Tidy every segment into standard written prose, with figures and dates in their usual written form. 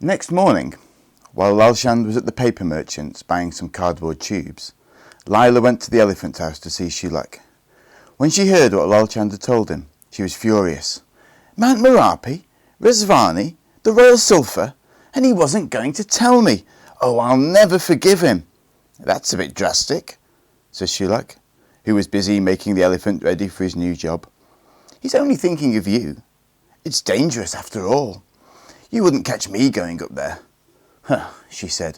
Next morning, while Lalchand was at the paper merchant's buying some cardboard tubes, Lila went to the elephant house to see Chulak. When she heard what Lalchand had told him, she was furious. Mount Merapi, Rezvani, the Royal Sulphur, and he wasn't going to tell me. Oh, I'll never forgive him. That's a bit drastic, said Chulak, who was busy making the elephant ready for his new job. He's only thinking of you. It's dangerous after all. You wouldn't catch me going up there. Huh, she said.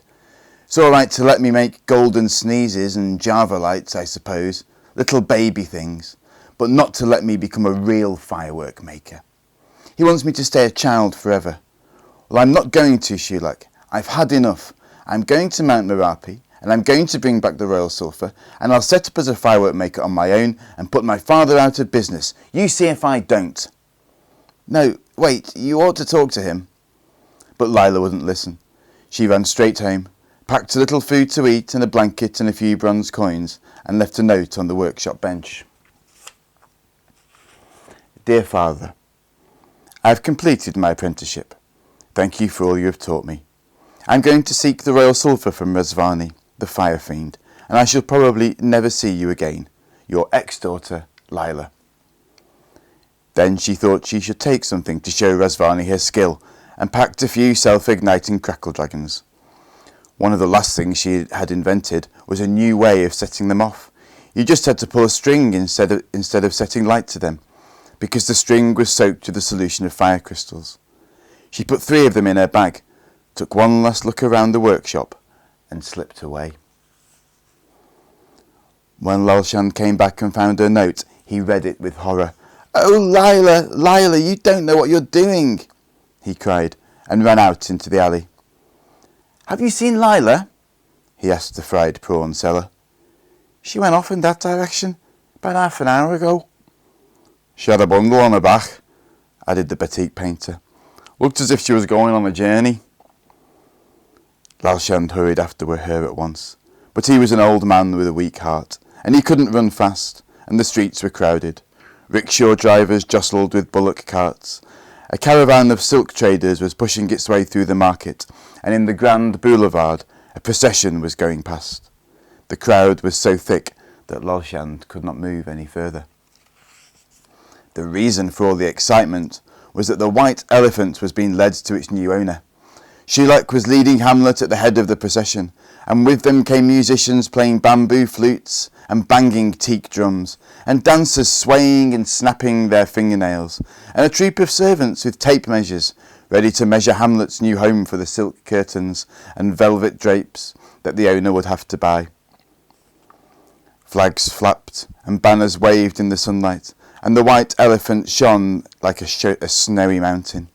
It's all right to let me make golden sneezes and Java lights, I suppose, little baby things, but not to let me become a real firework maker. He wants me to stay a child forever. Well, I'm not going to, Chulak. I've had enough. I'm going to Mount Merapi, and I'm going to bring back the Royal Sulphur, and I'll set up as a firework maker on my own and put my father out of business. You see if I don't. No, wait, you ought to talk to him. But Lila wouldn't listen. She ran straight home, packed a little food to eat and a blanket and a few bronze coins, and left a note on the workshop bench. Dear Father, I have completed my apprenticeship. Thank you for all you have taught me. I'm going to seek the Royal Sulphur from Rezvani, the fire fiend, and I shall probably never see you again. Your ex-daughter, Lila. Then she thought she should take something to show Rezvani her skill, and packed a few self-igniting crackle dragons. One of the last things she had invented was a new way of setting them off. You just had to pull a string instead of setting light to them, because the string was soaked with a solution of fire crystals. She put 3 of them in her bag, took one last look around the workshop, and slipped away. When Lalchand came back and found her note, he read it with horror. Oh, Lila, Lila, you don't know what you're doing, he cried, and ran out into the alley. Have you seen Lila? He asked the fried prawn seller. She went off in that direction about half an hour ago. She had a bundle on her back, added the batik painter. Looked as if she was going on a journey. Lalchand hurried after her at once, but he was an old man with a weak heart, and he couldn't run fast, and the streets were crowded. Rickshaw drivers jostled with bullock carts. A caravan of silk traders was pushing its way through the market, and in the grand boulevard a procession was going past. The crowd was so thick that Lalchand could not move any further. The reason for all the excitement was that the white elephant was being led to its new owner. Chulak was leading Hamlet at the head of the procession, and with them came musicians playing bamboo flutes and banging teak drums, and dancers swaying and snapping their fingernails, and a troop of servants with tape measures, ready to measure Hamlet's new home for the silk curtains and velvet drapes that the owner would have to buy. Flags flapped and banners waved in the sunlight, and the white elephant shone like a snowy mountain.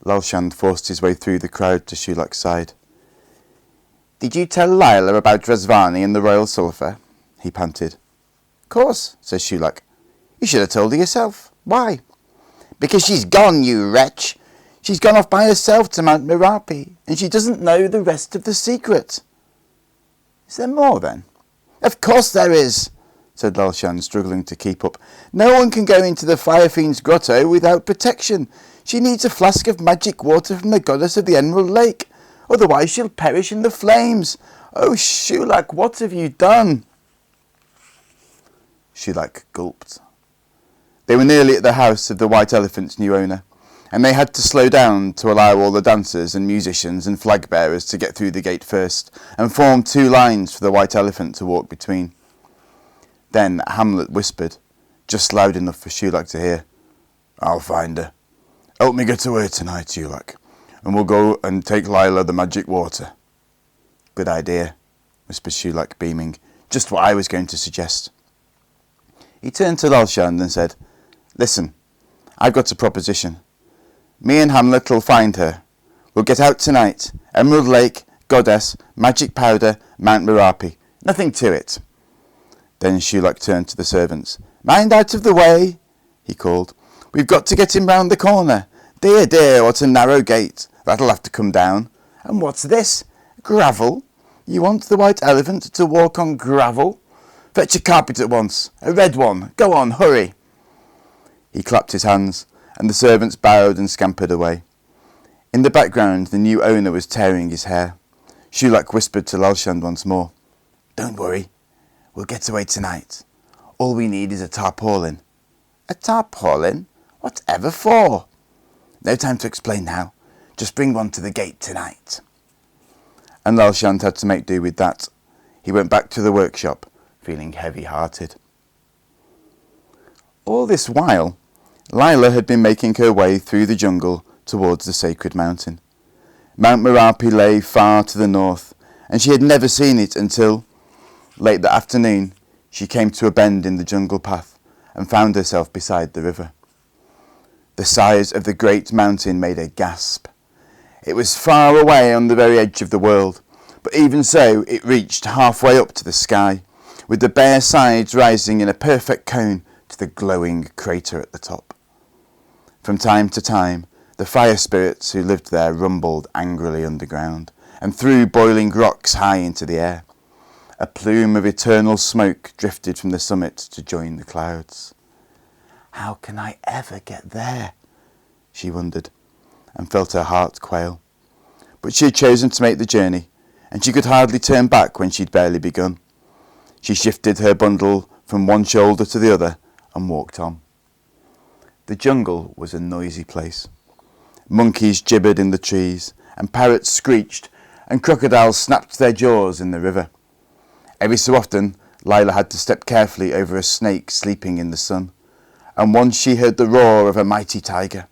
Lalchand forced his way through the crowd to Chulak's side. Did you tell Lila about Rezvani and the Royal Sulphur? He panted. Course, said Chulak. You should have told her yourself. Why? Because she's gone, you wretch. She's gone off by herself to Mount Merapi, and she doesn't know the rest of the secret. Is there more, then? Of course there is, said Lalchand, struggling to keep up. No one can go into the Fire Fiend's grotto without protection. She needs a flask of magic water from the goddess of the Emerald Lake. Otherwise she'll perish in the flames. Oh, Chulak, what have you done? Chulak gulped. They were nearly at the house of the white elephant's new owner, and they had to slow down to allow all the dancers and musicians and flag bearers to get through the gate first, and form 2 lines for the white elephant to walk between. Then Hamlet whispered, just loud enough for Chulak to hear, I'll find her. Help me get to her tonight, Chulak, and we'll go and take Lila the magic water. Good idea, whispered Chulak, beaming. Just what I was going to suggest. He turned to Lalchand and said, Listen, I've got a proposition. Me and Hamlet'll find her. We'll get out tonight. Emerald Lake, goddess, magic powder, Mount Merapi. Nothing to it. Then Chulak turned to the servants. Mind out of the way, he called. We've got to get him round the corner. Dear, dear, what a narrow gate. That'll have to come down. And what's this? Gravel? You want the white elephant to walk on gravel? Fetch a carpet at once. A red one. Go on, hurry. He clapped his hands, and the servants bowed and scampered away. In the background, the new owner was tearing his hair. Chulak whispered to Lalchand once more. "Don't worry, we'll get away tonight. All we need is a tarpaulin." "A tarpaulin? Whatever for?" "No time to explain now. Just bring one to the gate tonight." And Lalchand had to make do with that. He went back to the workshop, feeling heavy-hearted. All this while, Lila had been making her way through the jungle towards the sacred mountain. Mount Merapi lay far to the north, and she had never seen it until, late that afternoon, she came to a bend in the jungle path and found herself beside the river. The size of the great mountain made her gasp. It was far away on the very edge of the world, but even so it reached halfway up to the sky, with the bare sides rising in a perfect cone to the glowing crater at the top. From time to time, the fire spirits who lived there rumbled angrily underground and threw boiling rocks high into the air. A plume of eternal smoke drifted from the summit to join the clouds. "How can I ever get there?" she wondered, and felt her heart quail. But she had chosen to make the journey, and she could hardly turn back when she'd barely begun. She shifted her bundle from one shoulder to the other and walked on. The jungle was a noisy place. Monkeys gibbered in the trees, and parrots screeched, and crocodiles snapped their jaws in the river. Every so often, Lila had to step carefully over a snake sleeping in the sun, and once she heard the roar of a mighty tiger.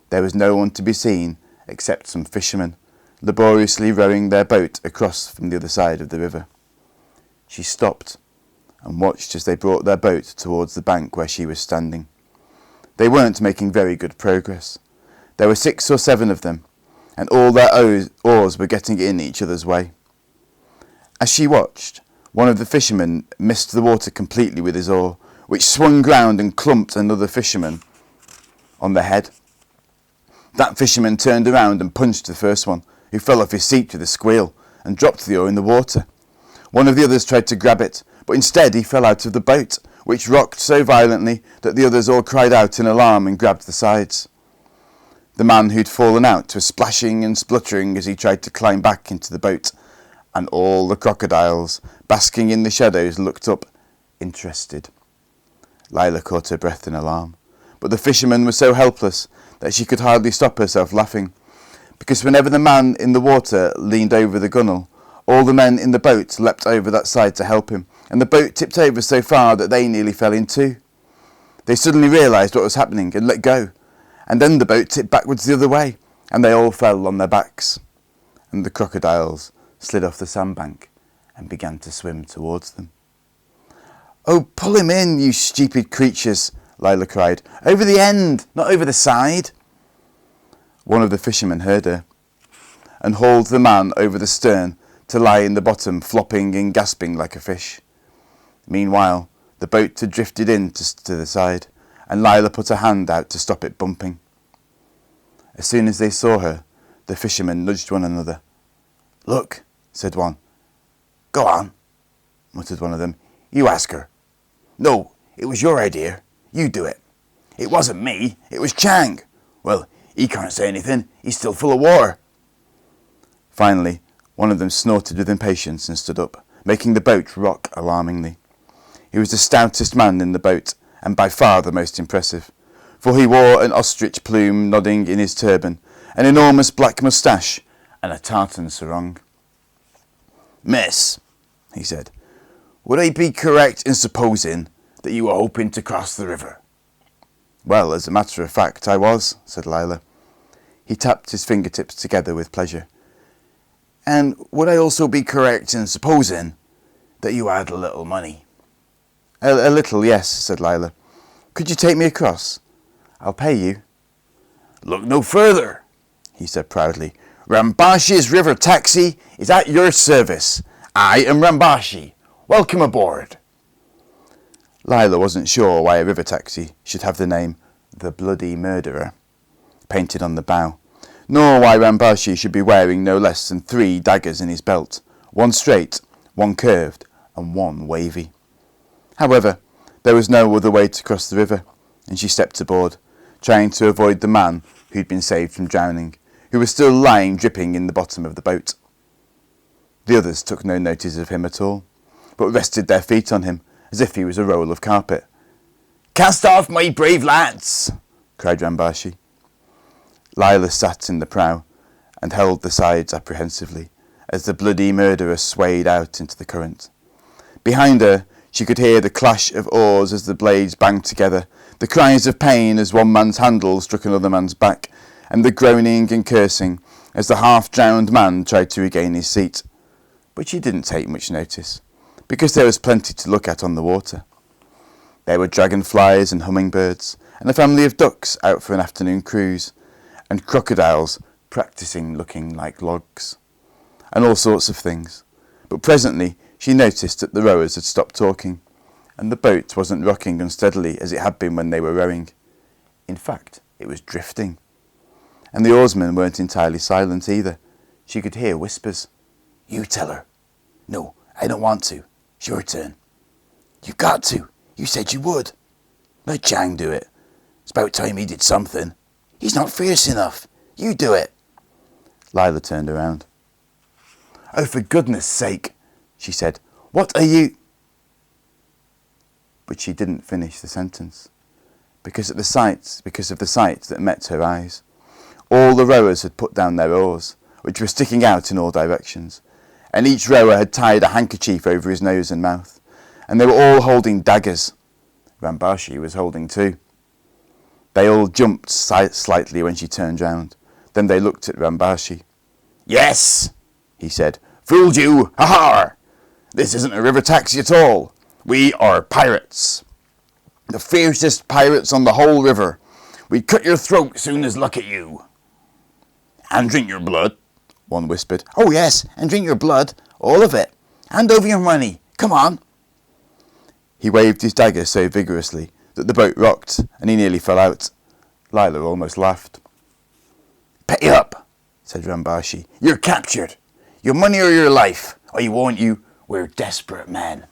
There was no one to be seen except some fishermen, laboriously rowing their boat across from the other side of the river. She stopped and watched as they brought their boat towards the bank where she was standing. They weren't making very good progress. There were 6 or 7 of them, and all their oars were getting in each other's way. As she watched, one of the fishermen missed the water completely with his oar, which swung round and clumped another fisherman on the head. That fisherman turned around and punched the first one, who fell off his seat with a squeal and dropped the oar in the water. One of the others tried to grab it, but instead he fell out of the boat, which rocked so violently that the others all cried out in alarm and grabbed the sides. The man who'd fallen out was splashing and spluttering as he tried to climb back into the boat, and all the crocodiles, basking in the shadows, looked up, interested. Lila caught her breath in alarm, but the fisherman was so helpless that she could hardly stop herself laughing, because whenever the man in the water leaned over the gunwale, all the men in the boat leapt over that side to help him, and the boat tipped over so far that they nearly fell in too. They suddenly realised what was happening and let go, and then the boat tipped backwards the other way, and they all fell on their backs, and the crocodiles slid off the sandbank and began to swim towards them. "Oh, pull him in, you stupid creatures," Lila cried. "Over the end, not over the side." One of the fishermen heard her and hauled the man over the stern to lie in the bottom, flopping and gasping like a fish. Meanwhile, the boat had drifted in to the side, and Lila put her hand out to stop it bumping. As soon as they saw her, the fishermen nudged one another. "Look," said one. "Go on," muttered one of them. "You ask her." "No, it was your idea. You do it." "It wasn't me, it was Chang." "Well, he can't say anything, he's still full of water." Finally, one of them snorted with impatience and stood up, making the boat rock alarmingly. He was the stoutest man in the boat, and by far the most impressive, for he wore an ostrich plume nodding in his turban, an enormous black moustache, and a tartan sarong. "Miss," he said, "would I be correct in supposing that you were hoping to cross the river?" "Well, as a matter of fact, I was," said Lila. He tapped his fingertips together with pleasure. "And would I also be correct in supposing that you had a little money?" A little, yes," said Lila. "Could you take me across? I'll pay you." "Look no further," he said proudly. "Rambashi's river taxi is at your service. I am Rambashi. Welcome aboard." Lila wasn't sure why a river taxi should have the name The Bloody Murderer painted on the bow, nor why Rambashi should be wearing no less than 3 daggers in his belt, one straight, one curved, and one wavy. However, there was no other way to cross the river, and she stepped aboard, trying to avoid the man who'd been saved from drowning, who was still lying dripping in the bottom of the boat. The others took no notice of him at all, but rested their feet on him as if he was a roll of carpet. "Cast off, my brave lads!" cried Rambashi. Lila sat in the prow and held the sides apprehensively as the bloody murderer swayed out into the current. Behind her, she could hear the clash of oars as the blades banged together, the cries of pain as one man's handle struck another man's back, and the groaning and cursing as the half-drowned man tried to regain his seat. But she didn't take much notice, because there was plenty to look at on the water. There were dragonflies and hummingbirds, and a family of ducks out for an afternoon cruise, and crocodiles practising looking like logs, and all sorts of things. But presently she noticed that the rowers had stopped talking, and the boat wasn't rocking unsteadily as it had been when they were rowing. In fact, it was drifting. And the oarsmen weren't entirely silent either. She could hear whispers. "You tell her." "No, I don't want to. It's your turn." "You've got to. You said you would." "Let Chang do it. It's about time he did something. He's not fierce enough. You do it." Lila turned around. "Oh, for goodness sake," she said. "What are you—" But she didn't finish the sentence, because of the sight that met her eyes. All the rowers had put down their oars, which were sticking out in all directions, and each rower had tied a handkerchief over his nose and mouth, and they were all holding daggers. Rambashi was holding two. They all jumped slightly when she turned round. Then they looked at Rambashi. "Yes," he said. "Fooled you! Ha-ha! This isn't a river taxi at all. We are pirates. The fiercest pirates on the whole river. We'd cut your throat soon as look at you." "And drink your blood," one whispered. "Oh yes, and drink your blood. All of it. Hand over your money. Come on." He waved his dagger so vigorously that the boat rocked and he nearly fell out. Lila almost laughed. "Pay up," said Rambashi. "You're captured. Your money or your life. I warn you, we're desperate men."